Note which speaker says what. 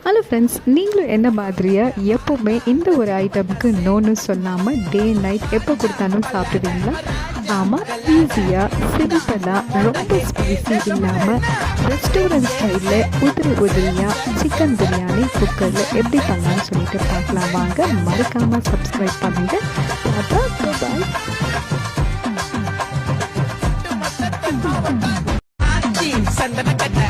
Speaker 1: Hello friends, நீங்களும் என்ன மாதிரியாக எப்போவுமே இந்த ஒரு ஐட்டமுக்கு நோன்னு சொல்லாமல் டே நைட் எப்போ கொடுத்தாலும் சாப்பிடுவீங்களா? ஆமாம், ஈஸியாக சிம்பிளாக ரொம்ப ஸ்பைசி இல்லாமல் ரெஸ்டாரண்ட் ஸ்டைலில் உதிரியாக சிக்கன் பிரியாணி குக்கரில் எப்படி பண்ணலாம்னு சொல்லிட்டு பார்க்கலாம் வாங்க. மறக்காமல் சப்ஸ்கிரைப் பண்ணுங்கள். பாய்.
Speaker 2: சந்தன கட்ட